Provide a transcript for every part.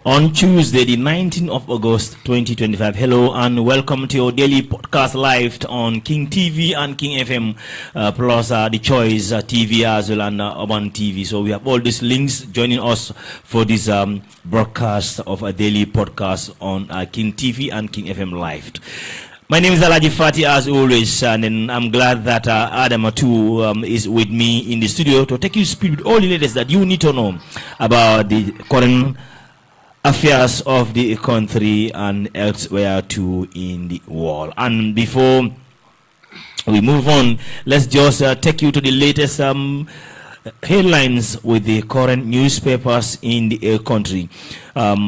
On Tuesday, the 19th of August 2025. Hello and welcome to your daily podcast live on King TV and King FM, plus the Choice TV as well and Urban TV. So we have all these links joining us for this broadcast of a daily podcast on King TV and King FM live. My name is Alaji Fati as always, and I'm glad that ADAMA too is with me in the studio to take you speed with all the latest that you need to know about the current affairs of the country and elsewhere too in the world. And before we move on, let's just take you to the latest headlines with the current newspapers in the country.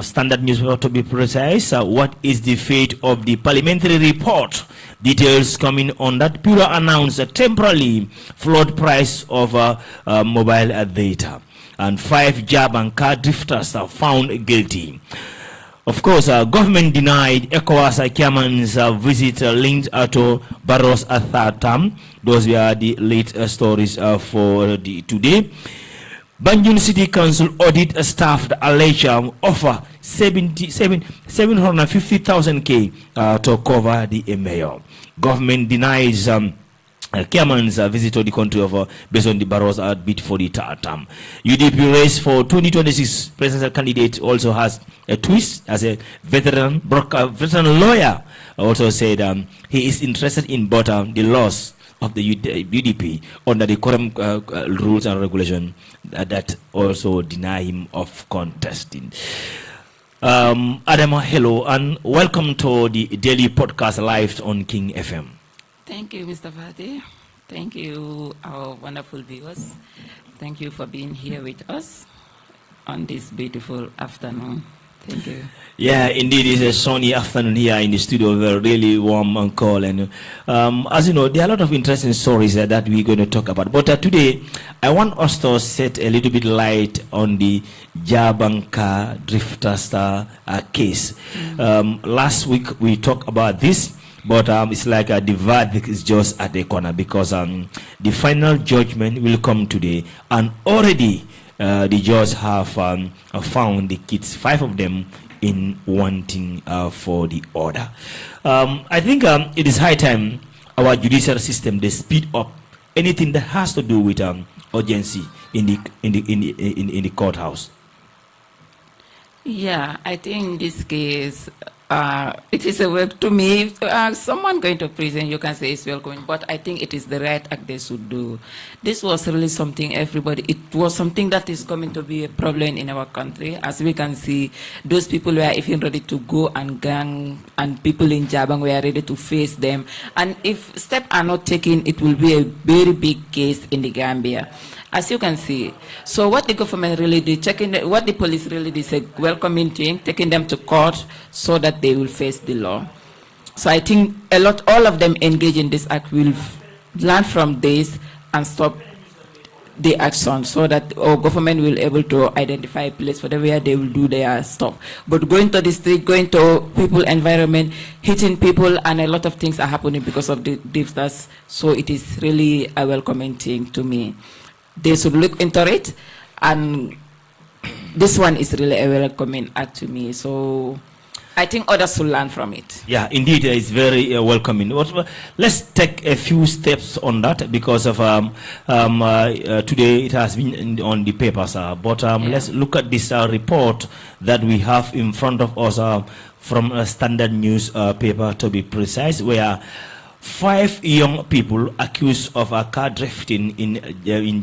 Standard newspaper to be precise. What is the fate of the parliamentary report? Details coming on that. Bureau announced a temporarily flood price of mobile data. And 5 job and car drifters are found guilty. Of course, government denied ECOWAS chairman's visit linked to Barrow's third term. Those were the late stories for today. Banjul City Council audit staff alleged offer 750,000 K to cover the mayor. Government denies chairman's visit to the country of based on the Barrow's bid for the third term. UDP race for 2026 presidential candidate also has a twist, as a veteran lawyer also said he is interested in but the loss of the UDP under the current rules and regulation that also deny him of contesting. Adama, hello and welcome to the daily podcast live on King FM. Thank you, Mr. Fati. Thank you, our wonderful viewers. Thank you for being here with us on this beautiful afternoon. Thank you. Yeah, indeed, it's a sunny afternoon here in the studio. We're really warm and cold. And as you know, there are a lot of interesting stories that we're going to talk about. But today, I want us to set a little bit light on the Jabanka Drifters case. Last week, we talked about this. But it's like the verdict is just at the corner because the final judgment will come today. And already the judge have found the kids, 5 of them, in wanting for the order. I think it is high time our judicial system, they speed up anything that has to do with urgency in the courthouse. Yeah, I think in this case, it is a work to me. Someone going to prison, you can say it's welcome, but I think it is the right act they should do. This was really something it was something that is going to be a problem in our country. As we can see, those people were even ready to go and gang, and people in Jabang were ready to face them. And if steps are not taken, it will be a very big case in the Gambia. As you can see, so what the government really did, what the police really did, is a welcoming thing, taking them to court so that they will face the law. So I think all of them engaged in this act will learn from this and stop the action so that our government will able to identify a place for them where they will do their stuff. But going to the street, going to people environment, hitting people, and a lot of things are happening because of the drifters. So it is really a welcoming thing to me. They should look into it, and this one is really a welcoming act to me. So I think others should learn from it. Yeah, indeed, it's very welcoming. Let's take a few steps on that because of today it has been on the papers. Let's look at this report that we have in front of us from a standard newspaper to be precise, where 5 young people accused of car drifting in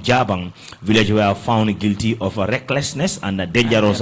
Jabang village were found guilty of recklessness and dangerous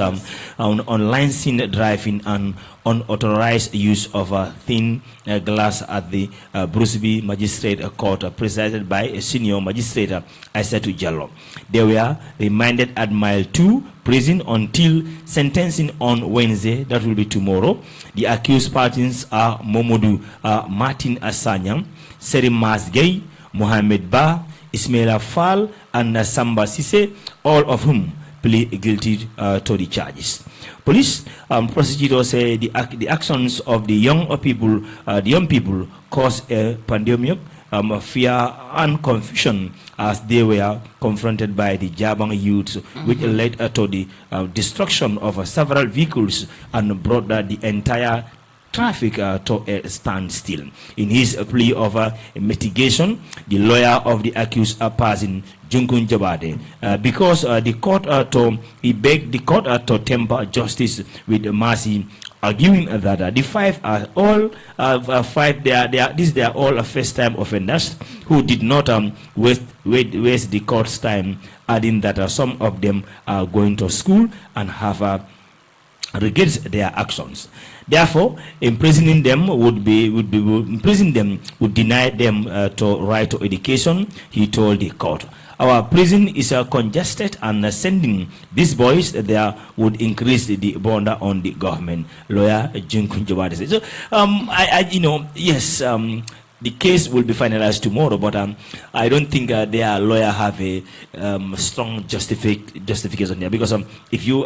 unlicensed driving and unauthorized use of thin glass at the Bruceby Magistrate Court, presided by a senior magistrate, Aissatou Jallo. They were remanded at Mile 2 prison until sentencing on Wednesday, that will be tomorrow. The accused parties are Momodu Martin Asanyang, Serim Masgay, Mohamed Ba, Ismaila Fall, and Samba Sise, all of whom plead guilty to the charges. Police prosecutors say the actions of the young people caused a pandemic fear and confusion as they were confronted by the Jabang youths, which led to the destruction of several vehicles and brought the entire traffic to a standstill. In his plea of mitigation, the lawyer of the accused person, Junkun Jabade, because the court he begged the court to temper justice with mercy, arguing that the five are all they are all first-time offenders who did not waste the court's time, adding that some of them are going to school and have regrets their actions. Therefore, imprisoning them would deny them to right to education, he told the court. Our prison is congested, and sending these boys there would increase the burden on the government. Lawyer Junkun Jawadi said. So, yes, the case will be finalized tomorrow, but I don't think their lawyer have a strong justification there, because if you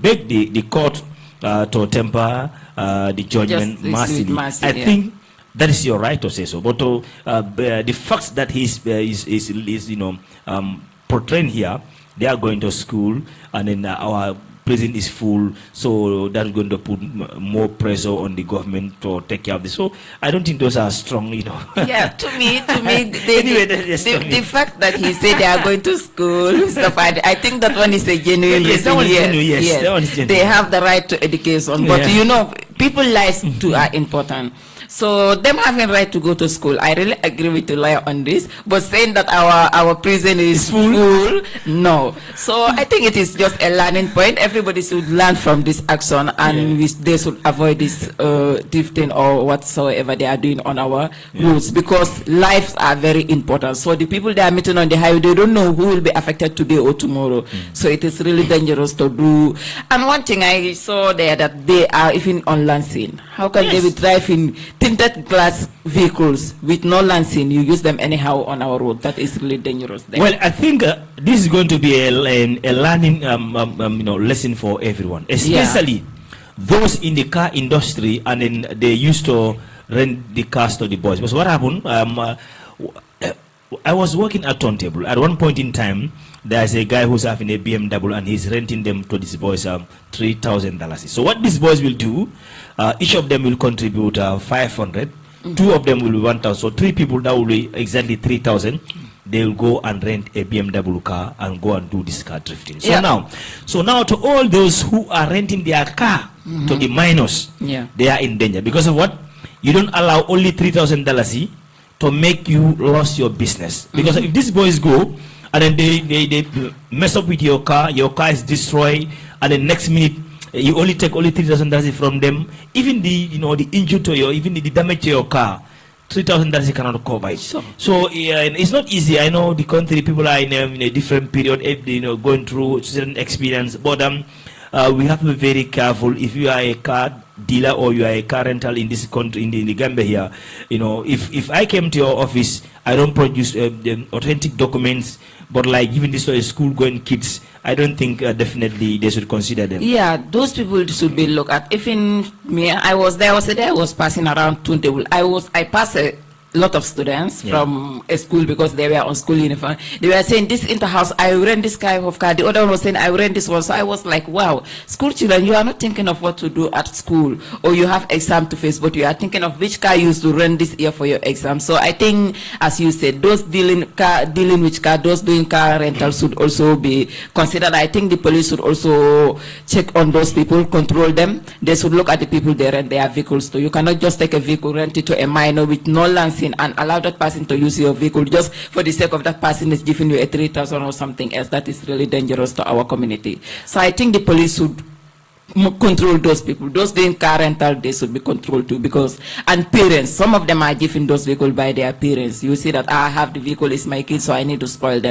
beg the court to temper the judgment mercy, I think that is your right to say so. But the facts that he's portraying here, they are going to school, and then our prison is full, so that's going to put more pressure on the government to take care of this. So I don't think those are strong, Yeah, to me, the fact that he said they are going to school, stuff, I think that one is a genuine reason. Yes. That one is genuine. They have the right to education, but people's lives too are important. So them having right to go to school, I really agree with the lawyer on this. But saying that our prison is full, no. So I think it is just a learning point. Everybody should learn from this action, and they should avoid this drifting or whatsoever they are doing on our roads, because lives are very important. So the people they are meeting on the highway, they don't know who will be affected today or tomorrow. So it is really dangerous to do. And one thing I saw there, that they are even on Lansing. How can they be driving tinted glass vehicles with no lancing? You use them anyhow on our road. That is really dangerous there. Well, I think this is going to be a learning lesson for everyone, especially those in the car industry, and then they used to rent the cars to the boys. Because what happened, I was working at Turntable. At one point in time, there's a guy who's having a BMW, and he's renting them to these boys $3,000. So what these boys will do, each of them will contribute 500. Two of them will be 1,000. So three people, that will be exactly 3,000. They will go and rent a BMW car and go and do this car drifting. So now to all those who are renting their car to the minors, they are in danger because of what? You don't allow only $3,000 to make you lose your business. Because if these boys go and then they mess up with your car is destroyed, and the next minute you only take $3,000 from them, even the injury to even the damage to your car, $3,000 cannot cover it. So it's not easy. I know the country people are in a different period, going through certain experience, but we have to be very careful. If you are a car dealer or you are a car rental in this country, in the Gambia here, if I came to your office, I don't produce authentic documents, but like even this school going kids, I don't think definitely they should consider them. Yeah, those people should be looked at. Even me, I was a day I was passing around Turntable. I passed a lot of students from a school because they were on school uniform. They were saying, this inter-house, I rent this kind of car. The other one was saying, I rent this one. So I was like, wow, school children, you are not thinking of what to do at school, or you have exam to face, but you are thinking of which car you used to rent this year for your exam. So I think, as you said, those dealing with car, those doing car rental should also be considered. I think the police should also check on those people, control them. They should look at the people they rent their vehicles to. You cannot just take a vehicle, rent it to a minor with no license, and allow that person to use your vehicle just for the sake of that person is giving you a 3,000 or something else. That is really dangerous to our community. So I think the police should control those people. Those doing car rental, they should be controlled too, because, and parents, some of them are giving those vehicles by their parents. You see that I have the vehicle, it's my kid, so I need to spoil them.